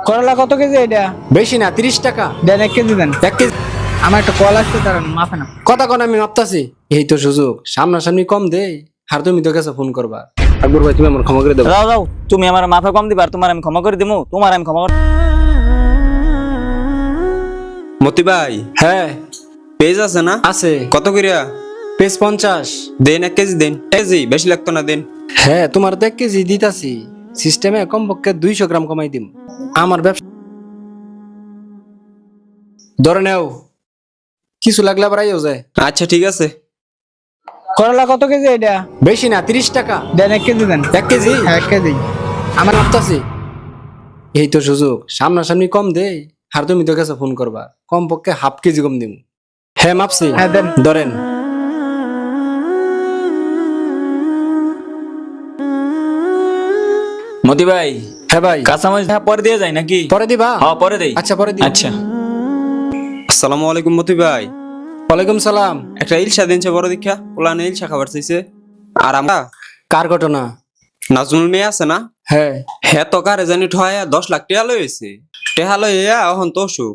করলা কত কেজি এটা? বেশি না, 30 টাকা। দেন 1 কেজি দেন। 1 কেজি। আমার একটা কল আসছে, দাঁড়ান মাফে না। কথা কোন আমি মাপতাছি। এই তো সুযোগ, সামনাসামনি কম দে। আর তুমি তো কাছে ফোন করবা। আকবর ভাই তুমি আমার ক্ষমা করে দেবো। যাও যাও, তুমি আমার মাফে কম দিবা আর তোমার আমি ক্ষমা করে দিমু, তোমার আমি ক্ষমা মতি ভাই, হ্যাঁ পেজ আছে না? আছে। কত করিয়া? পেজ 50। দেন 1 কেজি দেন। কেজি বেশি লাগতো না, দেন। হ্যাঁ তোমার তো 1 কেজি দিতাছি। সিস্টেমে কমপক্ষে 200 গ্রাম কমাই দিম। আমার ব্যবসা ধরে নেও, কিছু লাগলে আবার আইও যায়। আচ্ছা ঠিক আছে। করলা কত কেজি এটা? বেশি না, 30 টাকা। দেন 1 কেজি দেন। 1 কেজি। হ্যাঁ 1 কেজি। আমার মাপতাছি। এই তো সুযোগ, সামনাসামনি কম দে। আর তুমি তো কাছে ফোন করবা, কমপক্ষে হাফ কেজি কম দিম। হ্যাঁ মাপছি। হ্যাঁ দেন। ধরেন। মতি ভাই, হ্যাঁ ভাই। কাঁচামরিচ পরে দিয়ে যায় নাকি? পরে দিবা? হ্যাঁ পরে দেই। আচ্ছা পরে দিই। আচ্ছা। আসসালামু আলাইকুম মতি ভাই। ওয়ালাইকুম সালাম। একটা ইলশা দিনছে বড় দীক্ষা, পোলানে ইলশা খাবার চাইছে। আর আমরা কার ঘটনা? নাজমুল মেয়ে আছে না, হ্যাঁ হ্যাঁ তো কারে জানি ঠয়া 10 লাখ টাকা লইছে। টেহা লইয়া এখন তো অসুখ।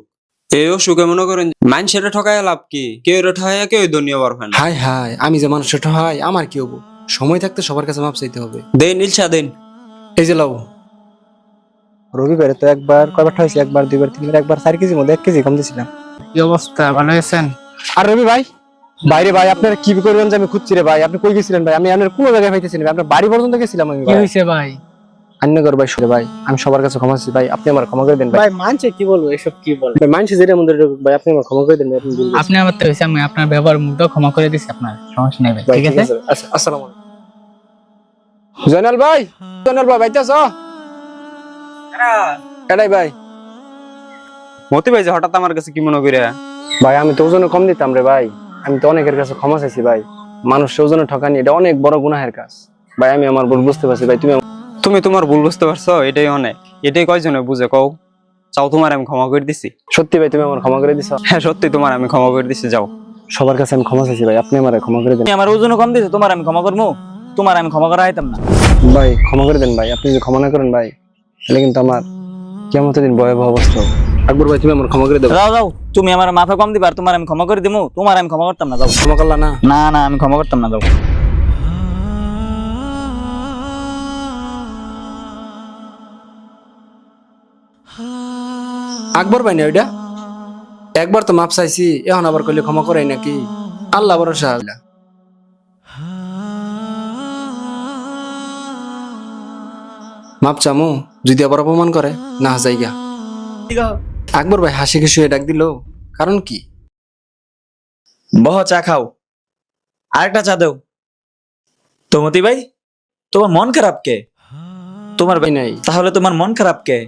এই অসুখে মনে করেন মানুষের ঠকায় লাভ কি? কেউ ঠয়া কেউ দুনিয়া বার হয় না। হাই হাই, আমি যে মানুষের হয় আমার কি হবো? সময় থাকতে সবার কাছে মাপ চাইতে হবে। দেন ইলশা দেন। এই যে লাও। রবিবারে তো একবার কয়বার হয়েছে, একবার দুইবার তিনবার, একবার 4 কেজির মধ্যে 1 কেজি কম দিয়েছিলাম। কি অবস্থা, ভালো আছেন? আর রবি ভাই, বাইরে ভাই আপনারা কি করবেন যে আমি খুঁজছি রে ভাই। আপনি কই গেছিলেন ভাই? আমি আপনার কোনো জায়গায় পাইতেছি না ভাই। আপনার বাড়ি পর্যন্ত গেছিলাম আমি কি ভাই। হয়েছে ভাই? আন্যগর ভাই শুনে ভাই, আমি সবার কাছে ক্ষমা চাচ্ছি ভাই, আপনি আমার ক্ষমা করে দেন ভাই। ভাই মানছে কি বলবো, এসব কি বলে? ভাই মানছি যেটা মধ্যে ভাই, আপনি আমার ক্ষমা করে দেন ভাই। আপনি আমার তো হয়েছে, আমি আপনার ব্যবহার মুগ্ধ ক্ষমা করে দিছি, আপনার সমস্যা নেই ভাই। ভাই ঠিক আছে? আচ্ছা, আসসালামু আলাইকুম। জয়নাল ভাই, জয়নাল ভাই বাইতে আছো? এটাই ভাই। মতি ভাই যে হঠাৎ আমার কাছে কি মনে করিয়া? ভাই আমি তো ওজনে কম দিতাম রে ভাই। আমি তো অনেকের কাছে ক্ষমা চাইছি ভাই। মানুষের ওজনে ঠকানি এটা অনেক বড় গুনাহের কাজ ভাই। আমি আমার ভুল বুঝতে পারছি ভাই। তুমি তোমার ভুল বুঝতে পারছো, এটাই অনেক। এটাই কয়জনে বুঝে কও। চাও তোমার আমি ক্ষমা করে দিছি। সত্যি ভাই তুমি আমার ক্ষমা করে দিছো। হ্যাঁ সত্যি তোমার আমি ক্ষমা করে দিছি, যাও। সবার কাছে আমি ক্ষমা চাইছি ভাই, আপনি আমার ক্ষমা করে দেন তুমি আমার ওজন কম দিছো, তোমার আমি ক্ষমা করবো, তোমার আমি ক্ষমা করা হইতাম না। ভাই। ক্ষমা করে দেন ভাই, আপনি যদি ক্ষমা না করেন ভাই তাহলে কিন্তু আমার কিয়ামতের দিন ভয়াবহ অবস্থা হবে। আকবর ভাই তুমি আমার ক্ষমা করে দেবো। যাও যাও, তুমি আমার মাফে কম দিবা আর তোমার আমি ক্ষমা করে দিমু, তোমার আমি ক্ষমা করতাম না। যাও। ক্ষমা করলা না? না না, আমি ক্ষমা করতাম না। যাও। আকবর ভাই না ওইটা? একবার তো মাপ চাইছি, এখন আবার কইলে ক্ষমা করাই নাকি? আল্লাহ ভরসা। মাপ চামু, যদি আবার অপমান করে না যাইগা। আকবর ভাই হাসি খুশি হয়ে ডাক দিল, কারণ কি? বহ, চা খাও, আরেকটা চা দেও। তো মতি ভাই, তোমার মন খারাপ কে? তোমার ভাই নাই। তাহলে তোমার মন খারাপ কে?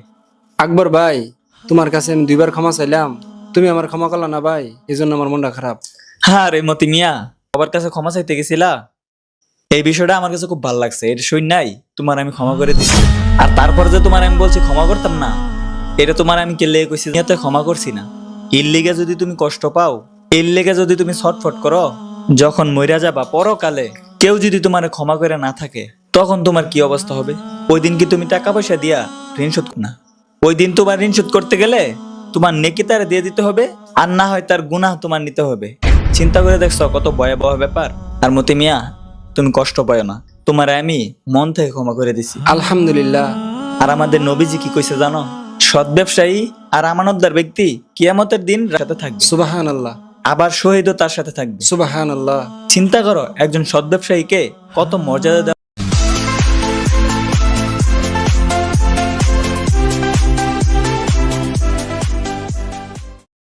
আকবর ভাই, তোমার কাছে আমি 2বার ক্ষমা চাইলাম, তুমি আমার ক্ষমা করলা না ভাই, এই জন্য আমার মনটা খারাপ। হ্যাঁ রে মতি মিয়া, সবার কাছে ক্ষমা চাইতে গেছিলা, এই বিষয়টা আমার কাছে খুব ভালো লাগছে। এটা শুন নাই, তোমার আমি ক্ষমা করে দিছি। আর তারপর যে তোমার আমি বলছি ক্ষমা করতাম না, এটা তোমার আমি কেলে কইছি, নিয়তে ক্ষমা করছি না। এর লেগে যদি তুমি কষ্ট পাও, এর লেগে যদি তুমি ছটফট করো, যখন মইরা যাবা পরকালে কেউ যদি তোমার ক্ষমা করে না থাকে, তখন তোমার কি অবস্থা হবে? ওই দিন কি তুমি টাকা পয়সা দিয়া ঋণ শোধ না? ওই দিন তোমার ঋণ শোধ করতে গেলে তোমার নেকি তার দিয়ে দিতে হবে, আর না হয় তার গুনাহ তোমার নিতে হবে। চিন্তা করে দেখছো কত ভয়াবহ ব্যাপার। আর মতি মিয়া, তুমি কষ্ট পাও না, তোমার আমি মন থেকে ক্ষমা করে দিছি। আলহামদুলিল্লাহ। আর আমাদের নবীজি কি কইছে জানো? সৎ ব্যবসায়ী আর আমানতদার ব্যক্তি কিয়ামতের দিন সাথে থাকবে, সুবহানাল্লাহ। আবার শহীদও তার সাথে থাকবে। সুবহানাল্লাহ। চিন্তা করো, একজন সৎ ব্যবসায়ীকে কত মর্যাদা দেওয়া